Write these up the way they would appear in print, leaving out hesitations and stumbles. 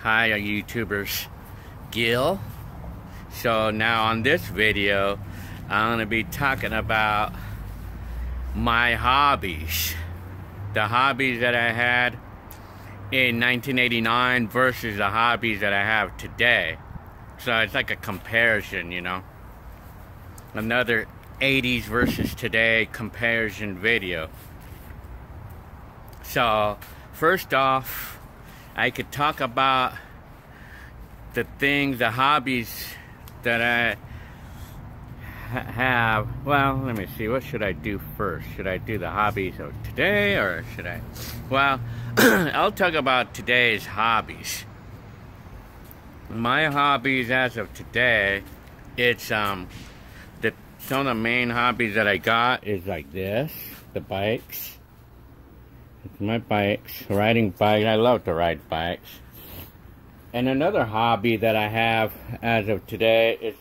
Hi YouTubers, Gil. So now on this video I'm going to be talking about my hobbies. The hobbies that I had in 1989 versus the hobbies that I have today. So it's like a comparison, you know. Another 80s versus today comparison video. So first off, I could talk about the hobbies that I have. Well, let me see, what should I do first? Should I do the hobbies of today, or should I? Well, I'll talk about today's hobbies. My hobbies as of today, it's some of the main hobbies that I got is like this, the bikes. It's my bikes, riding bikes. I love to ride bikes. And another hobby that I have as of today is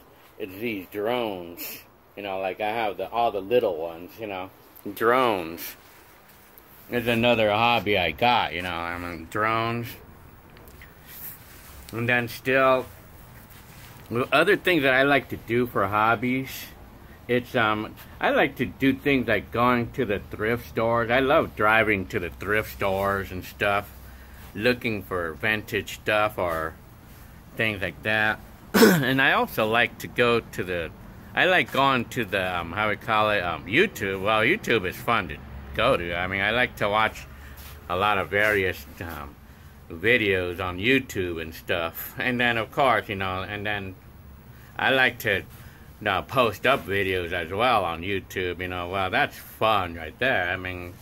these drones. You know, like I have all the little ones, you know. Drones is another hobby I got, you know. I mean, drones. And then still, other things that I like to do for hobbies, it's I like to do things like going to the thrift stores. I love driving to the thrift stores and stuff, looking for vintage stuff or things like that. And I also like to go to I like going to the how we call it, YouTube. Well, YouTube is fun to go to. I mean, I like to watch a lot of various videos on YouTube and stuff. And then of course, you know, and then I like to post up videos as well on YouTube, you know. Well, that's fun right there. I mean,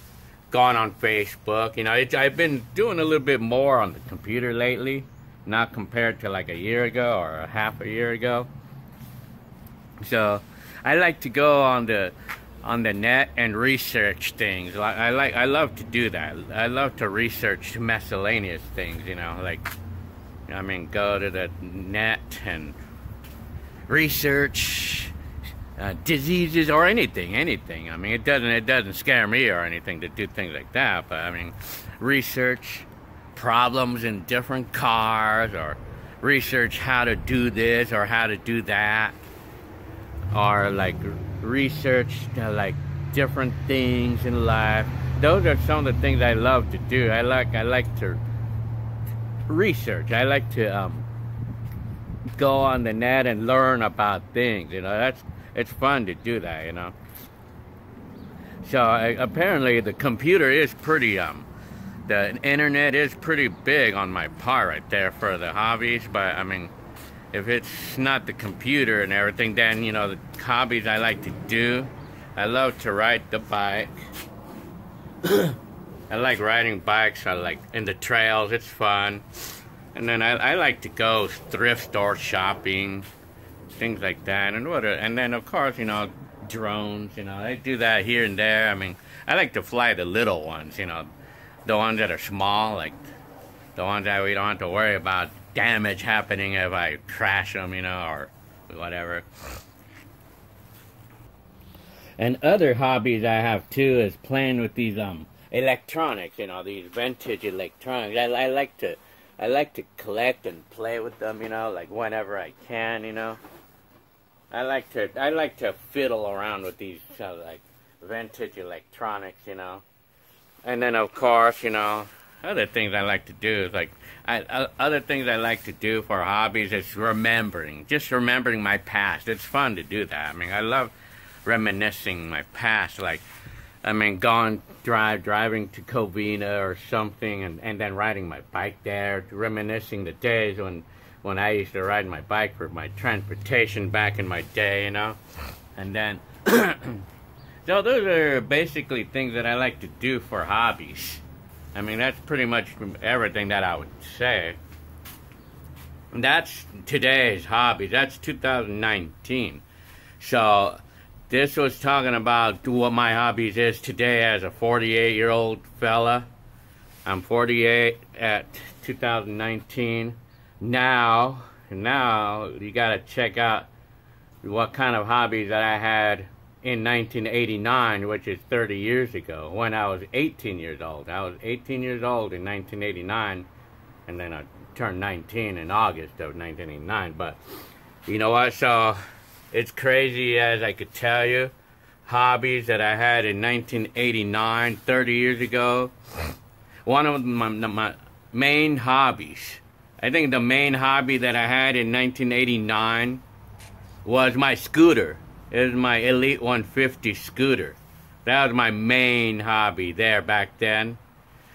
going on Facebook, you know, I've been doing a little bit more on the computer lately, not compared to like a year ago or a half a year ago. So I like to go on the net and research things. I love to do that. I love to research miscellaneous things, you know, like, I mean, go to the net and research diseases or anything. I mean, it doesn't scare me or anything to do things like that, but I mean, research problems in different cars, or research how to do this or how to do that, or like research like different things in life. Those are some of the things I love to do. I like to research. I like to go on the net and learn about things, you know. It's fun to do that, you know. So apparently the computer is pretty the internet is pretty big on my part right there for the hobbies. But I mean, if it's not the computer and everything, then, you know, the hobbies I like to do, I love to ride the bike. I like riding bikes. I like in the trails, it's fun. And then I like to go thrift store shopping, things like that. And then of course, you know, drones, you know, I do that here and there. I mean, I like to fly the little ones, you know, the ones that are small, like the ones that we don't have to worry about damage happening if I crash them, you know, or whatever. And other hobbies I have too is playing with these electronics, you know, these vintage electronics. I like to collect and play with them, you know, like whenever I can, you know. I like to fiddle around with these like vintage electronics, you know. And then of course, you know, other things I like to do is like other things I like to do for hobbies is just remembering my past. It's fun to do that. I mean, I love reminiscing my past, like, I mean, driving to Covina or something, and then riding my bike there, reminiscing the days when I used to ride my bike for my transportation back in my day, you know. And then, so those are basically things that I like to do for hobbies. I mean, that's pretty much everything that I would say. And that's today's hobby. That's 2019. So this was talking about what my hobbies is today as a 48-year-old fella. I'm 48 at 2019. Now you gotta check out what kind of hobbies that I had in 1989, which is 30 years ago, when I was 18 years old. I was 18 years old in 1989, and then turned 19 in August of 1989. But you know what? So it's crazy as I could tell you. Hobbies that I had in 1989, 30 years ago. One of my main hobbies, I think the main hobby that I had in 1989 was my scooter. It was my Elite 150 scooter. That was my main hobby there back then.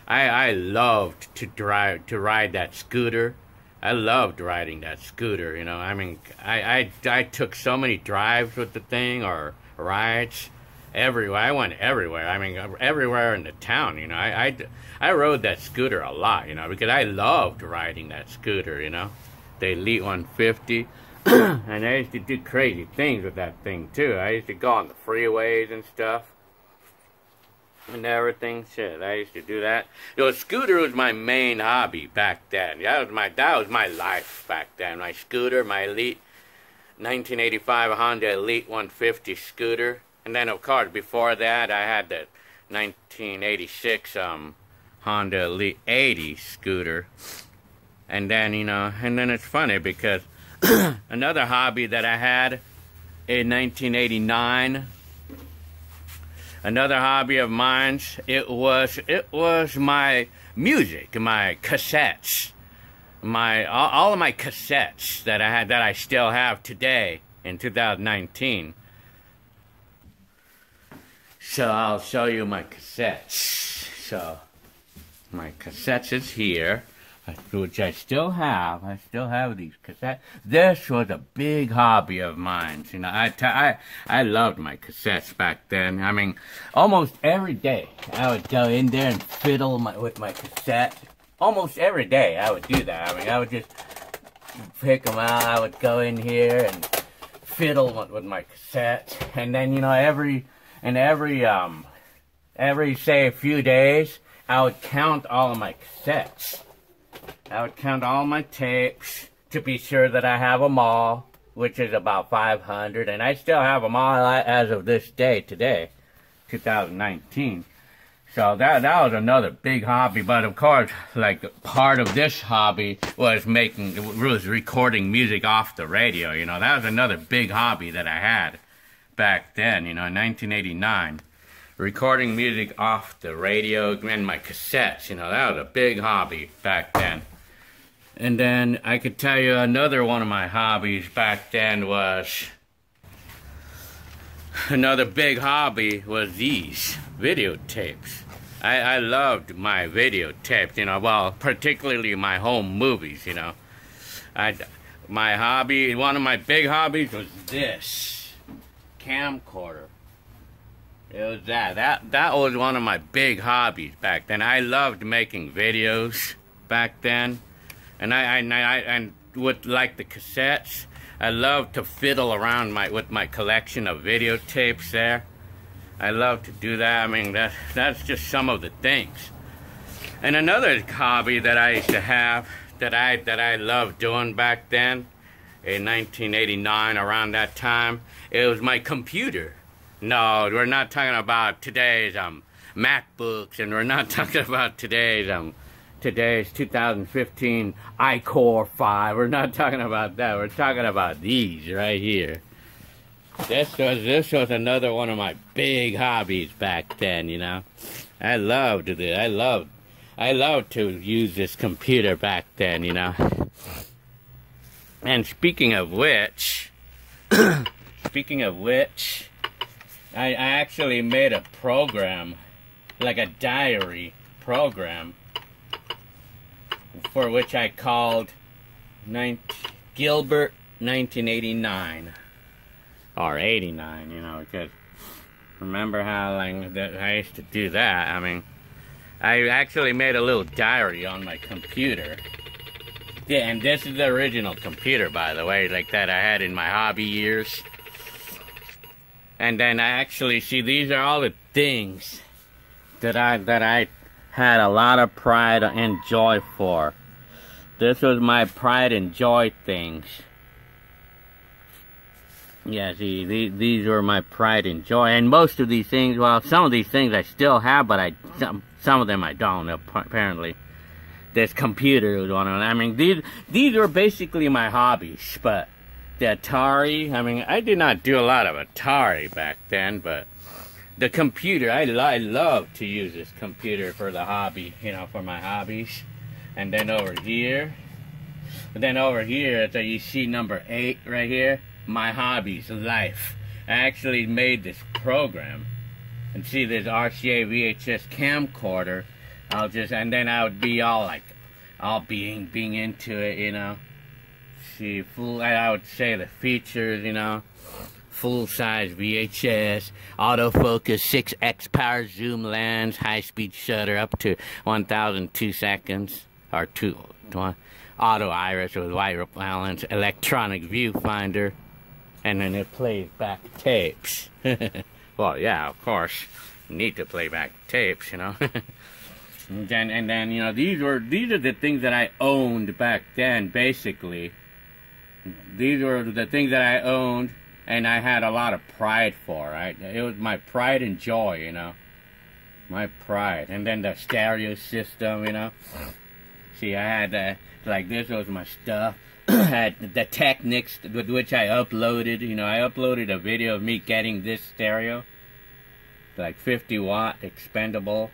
I loved to ride that scooter. I loved riding that scooter, you know. I mean, I took so many drives with the thing, or rides everywhere. I went everywhere. I mean, everywhere in the town, you know. I rode that scooter a lot, you know, because I loved riding that scooter, you know. The Elite 150. And I used to do crazy things with that thing, too. I used to go on the freeways and stuff. And everything, shit, I used to do that. You know, scooter was my main hobby back then. That was my life back then. My scooter, my Elite 1985 Honda Elite 150 scooter. And then, of course, before that, I had the 1986 Honda Elite 80 scooter. And then, you know, and then it's funny because another hobby that I had in 1989, another hobby of mine, it was my music, my cassettes, all of my cassettes that I had, that I still have today in 2019. So I'll show you my cassettes. So my cassettes is here, which I still have. I still have these cassettes. This was a big hobby of mine. You know, I loved my cassettes back then. I mean, almost every day I would go in there and fiddle with my cassette. Almost every day I would do that. I mean, I would just pick them out. I would go in here and fiddle with my cassette. And then, you know, every say a few days, I would count all of my cassettes. I would count all my tapes to be sure that I have them all, which is about 500, and I still have them all as of this day, today, 2019. So that was another big hobby, but of course, like, part of this hobby was recording music off the radio, you know. That was another big hobby that I had back then, you know, in 1989. Recording music off the radio and my cassettes, you know, that was a big hobby back then. And then I could tell you another one of my hobbies back then was, another big hobby was these videotapes. I loved my videotapes, you know, well, particularly my home movies, you know. My hobby, one of my big hobbies was this camcorder. It was that was one of my big hobbies back then. I loved making videos back then. And I with, like, the cassettes, I loved to fiddle around with my collection of videotapes there. I love to do that. I mean, that's just some of the things. And another hobby that I used to have, that I loved doing back then, in 1989, around that time, it was my computer. No, we're not talking about today's MacBooks, and we're not talking about today's 2015 iCore 5. We're not talking about that. We're talking about these right here. This was another one of my big hobbies back then, you know. I loved to use this computer back then, you know. And speaking of which, I actually made a program, like a diary program, for which I called Gilbert 1989 or 89, you know, because remember how I used to do that. I mean, I actually made a little diary on my computer. Yeah, and this is the original computer, by the way, like that I had in my hobby years. And then I actually, see, these are all the things that I had a lot of pride and joy for. This was my pride and joy things. Yeah, see, these were my pride and joy. And most of these things, well, some of these things I still have, but some of them I don't, apparently. this computer was one of them. I mean, these were basically my hobbies, but the Atari, I mean, I did not do a lot of Atari back then, but the computer, I love to use this computer for the hobby, you know, for my hobbies. And then over here, so you see number 8 right here, my hobbies, life. I actually made this program, and see this RCA VHS camcorder. And then I would be all like, being into it, you know. See, I would say the features, you know. Full-size VHS, autofocus, 6x power zoom lens, high-speed shutter up to 1,002 seconds, or auto iris with white balance, electronic viewfinder, and then it plays back tapes. Well, yeah, of course, you need to play back tapes, you know. and then, you know, these are the things that I owned back then. Basically, these were the things that I owned, and I had a lot of pride for, right? It was my pride and joy, you know. My pride. And then the stereo system, you know. See, I had, like, this was my stuff. I had the Technics with which I uploaded, you know. I uploaded a video of me getting this stereo. Like 50-watt, expendable,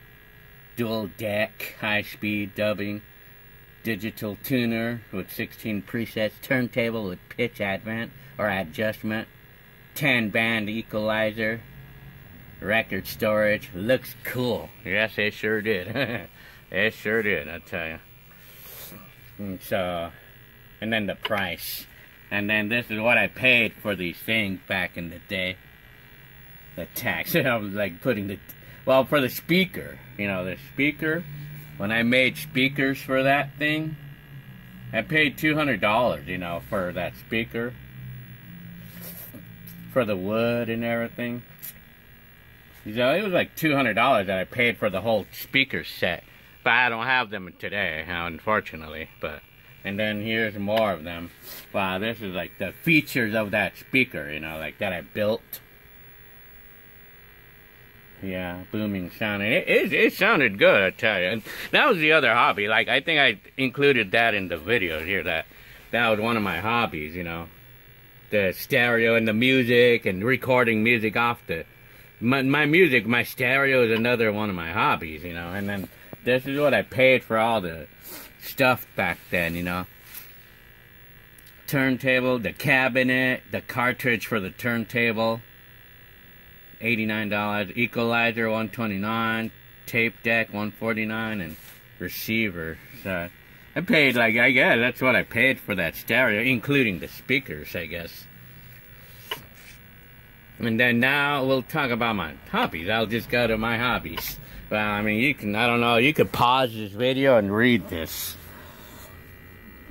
dual deck, high-speed dubbing, digital tuner with 16 presets, turntable with pitch advent or adjustment, 10-band equalizer, record storage. Looks cool. Yes, it sure did. It sure did, I tell you. And then the price. And then this is what I paid for these things back in the day. The tax. I was like putting for the speaker. You know, the speaker. When I made speakers for that thing, I paid $200, you know, for that speaker. For the wood and everything. So it was like $200 that I paid for the whole speaker set. But I don't have them today, unfortunately. And then here's more of them. Wow, this is like the features of that speaker, you know, like that I built. Yeah, booming sound. It sounded good, I tell you. And that was the other hobby. Like, I think I included that in the video here. That was one of my hobbies, you know. The stereo and the music and recording music off my stereo is another one of my hobbies, you know. And then this is what I paid for all the stuff back then, you know. Turntable, the cabinet, the cartridge for the turntable, $89, equalizer $129, tape deck $149, and receiver. So I paid, like, I guess that's what I paid for that stereo, including the speakers, I guess. And then now we'll talk about my hobbies. I'll just go to my hobbies. Well, I mean, I don't know, you could pause this video and read this.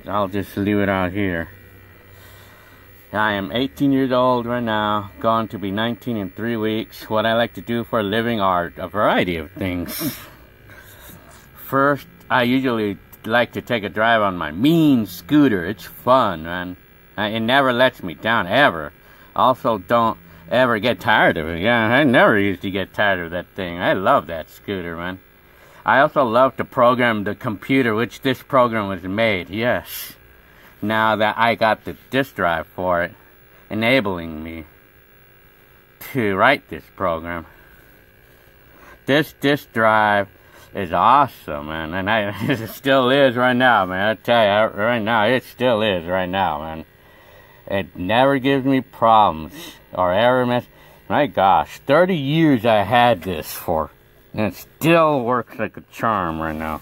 I'll just leave it out here. I am 18 years old right now, going to be 19 in 3 weeks. What I like to do for a living are a variety of things. First, I usually like to take a drive on my mean scooter. It's fun, man. It never lets me down, ever. Also, don't ever get tired of it. Yeah, I never used to get tired of that thing. I love that scooter, man. I also love to program the computer, which this program was made, yes. Now that I got the disk drive for it, enabling me to write this program. This disk drive is awesome, man, and it still is right now, man. I tell you, right now, it still is right now, man. It never gives me problems or error messages. My gosh, 30 years I had this for, and it still works like a charm right now.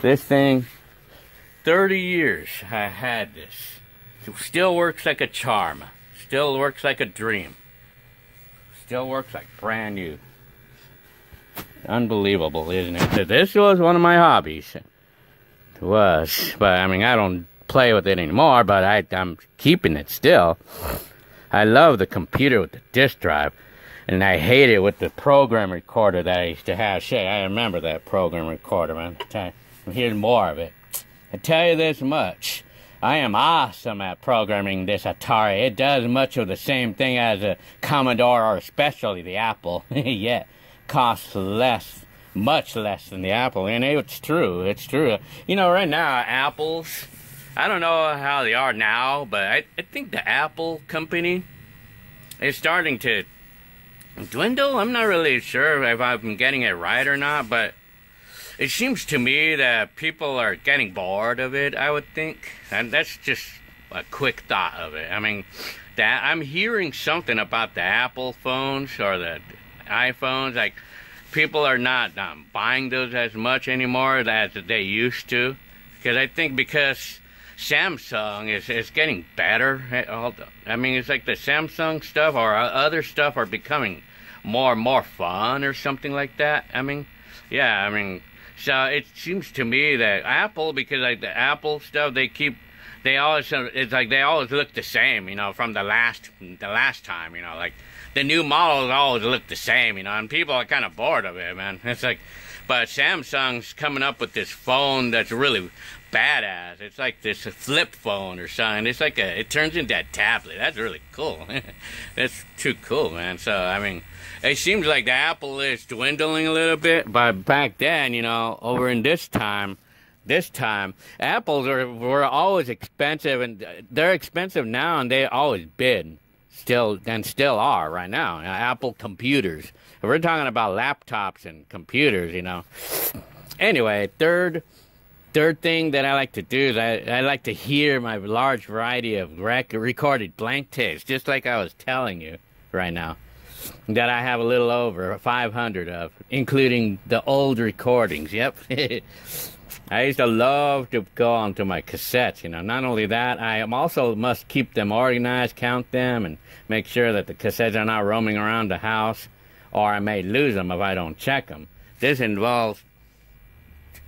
This thing, 30 years I had this. It still works like a charm. Still works like a dream. Still works like brand new. Unbelievable, isn't it? So this was one of my hobbies. It was. But, I mean, I don't play with it anymore, but I'm keeping it still. I love the computer with the disk drive. And I hate it with the program recorder that I used to have. Shit, I remember that program recorder, man. Here's more of it. I tell you this much. I am awesome at programming this Atari. It does much of the same thing as a Commodore or especially the Apple. Yeah, costs less much less than the Apple. And it's true. It's true. You know, right now, Apples, I don't know how they are now, but I think the Apple company is starting to dwindle. I'm not really sure if I'm getting it right or not, but it seems to me that people are getting bored of it, I would think. And that's just a quick thought of it. I mean, that I'm hearing something about the Apple phones or the iPhones. Like, people are not buying those as much anymore as they used to. Because I think because Samsung is getting better. I mean, it's like the Samsung stuff or other stuff are becoming more and more fun or something like that. I mean, yeah, I mean, so it seems to me that Apple, because like the Apple stuff, they always, it's like they always look the same, you know, from the last time, you know, like the new models always look the same, you know, and people are kind of bored of it, man. It's like, but Samsung's coming up with this phone that's really badass. It's like this flip phone or something. It's like it turns into a tablet. That's really cool. That's too cool, man. So, I mean, it seems like the Apple is dwindling a little bit, but back then, you know, over in this time, Apples were always expensive, and they're expensive now, and they always been, still are right now. Apple computers. If we're talking about laptops and computers, you know. Anyway, third thing that I like to do is I like to hear my large variety of recorded blank tapes, just like I was telling you right now, that I have a little over 500 of, including the old recordings. Yep. I used to love to go onto my cassettes, you know. Not only that, I also must keep them organized, count them, and make sure that the cassettes are not roaming around the house, or I may lose them if I don't check them. This involves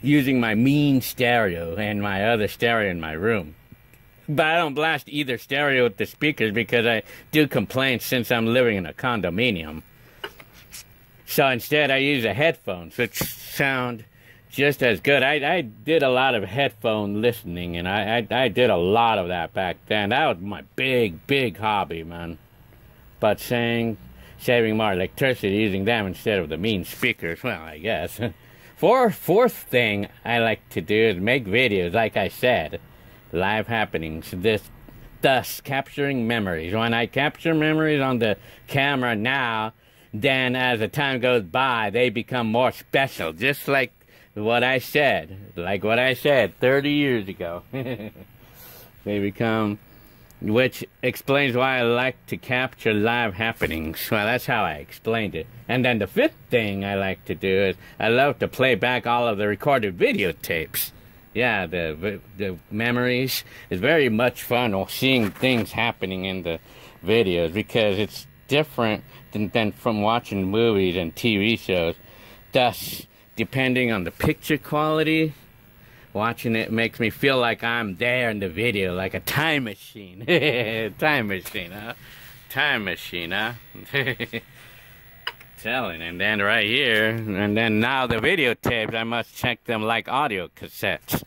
using my mean stereo and my other stereo in my room. But I don't blast either stereo with the speakers because I do complain since I'm living in a condominium. So instead I use the headphones, which sound just as good. I did a lot of headphone listening, and I did a lot of that back then. That was my big hobby, man. But saving more electricity using them instead of the mean speakers, well, I guess. Fourth thing I like to do is make videos, like I said. Live happenings, thus capturing memories. When I capture memories on the camera now, then as the time goes by, they become more special, just like what I said 30 years ago. They become, which explains why I like to capture live happenings. Well, that's how I explained it. And then the fifth thing I like to do is I love to play back all of the recorded videotapes. Yeah, the memories is very much fun seeing things happening in the videos because it's different than from watching movies and TV shows. Thus, depending on the picture quality, watching it makes me feel like I'm there in the video, like a time machine. Time machine, huh? Time machine, huh? Telling. And then right here, and then now the videotapes, I must check them like audio cassettes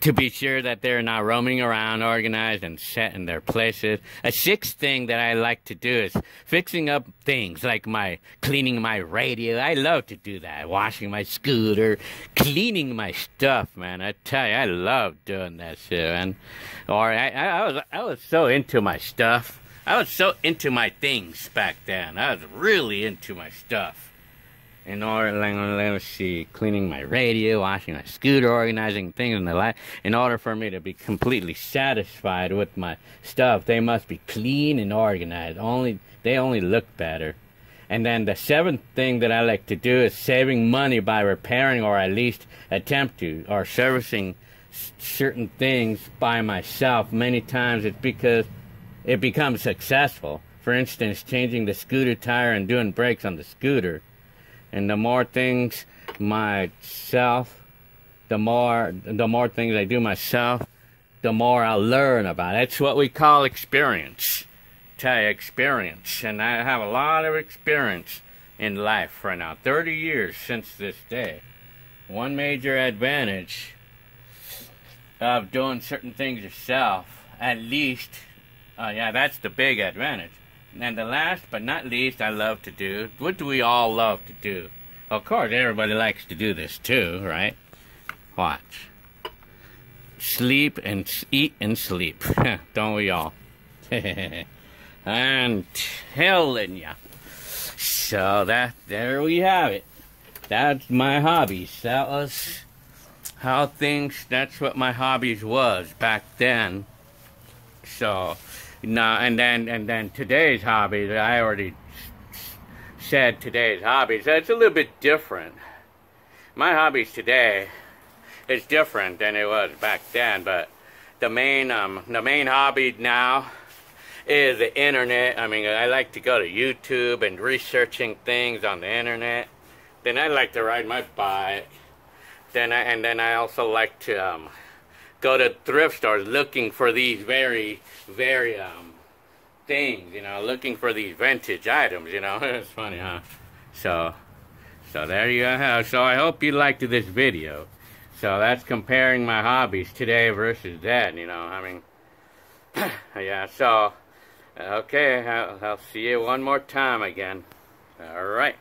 to be sure that they're not roaming around, organized and set in their places. A sixth thing that I like to do is fixing up things like cleaning my radio. I love to do that. Washing my scooter, cleaning my stuff, man. I tell you, I love doing that shit, man. Or I was so into my stuff. I was so into my things back then. I was really into my stuff. In order, let's see, cleaning my radio, washing my scooter, organizing things in the life. In order for me to be completely satisfied with my stuff, they must be clean and organized. They only look better. And then the seventh thing that I like to do is saving money by repairing, or at least attempt to, or servicing certain things by myself. Many times it's because it becomes successful. For instance, changing the scooter tire and doing brakes on the scooter. And the more things myself, the more things I do myself, the more I'll learn about it. That's what we call experience. Tell you, experience. And I have a lot of experience in life right now. 30 years since this day. One major advantage of doing certain things yourself, at least, yeah, that's the big advantage. And the last but not least I love to do, what do we all love to do? Of course, everybody likes to do this too, right? Watch. Sleep and eat and sleep. Don't we all? I'm telling ya. So there we have it. That's my hobbies. That was how things, that's what my hobbies was back then. So, now, and then today's hobbies, I already said today's hobbies. It's a little bit different. My hobbies today is different than it was back then, but the main hobby now is the internet. I mean, I like to go to YouTube and researching things on the internet. Then I like to ride my bike. Then I also like to go to thrift stores looking for these very things, you know, looking for these vintage items, you know. It's funny, huh? So there you go. So I hope you liked this video. So that's comparing my hobbies today versus then, you know. I mean, yeah, so, okay, I'll see you one more time again. All right.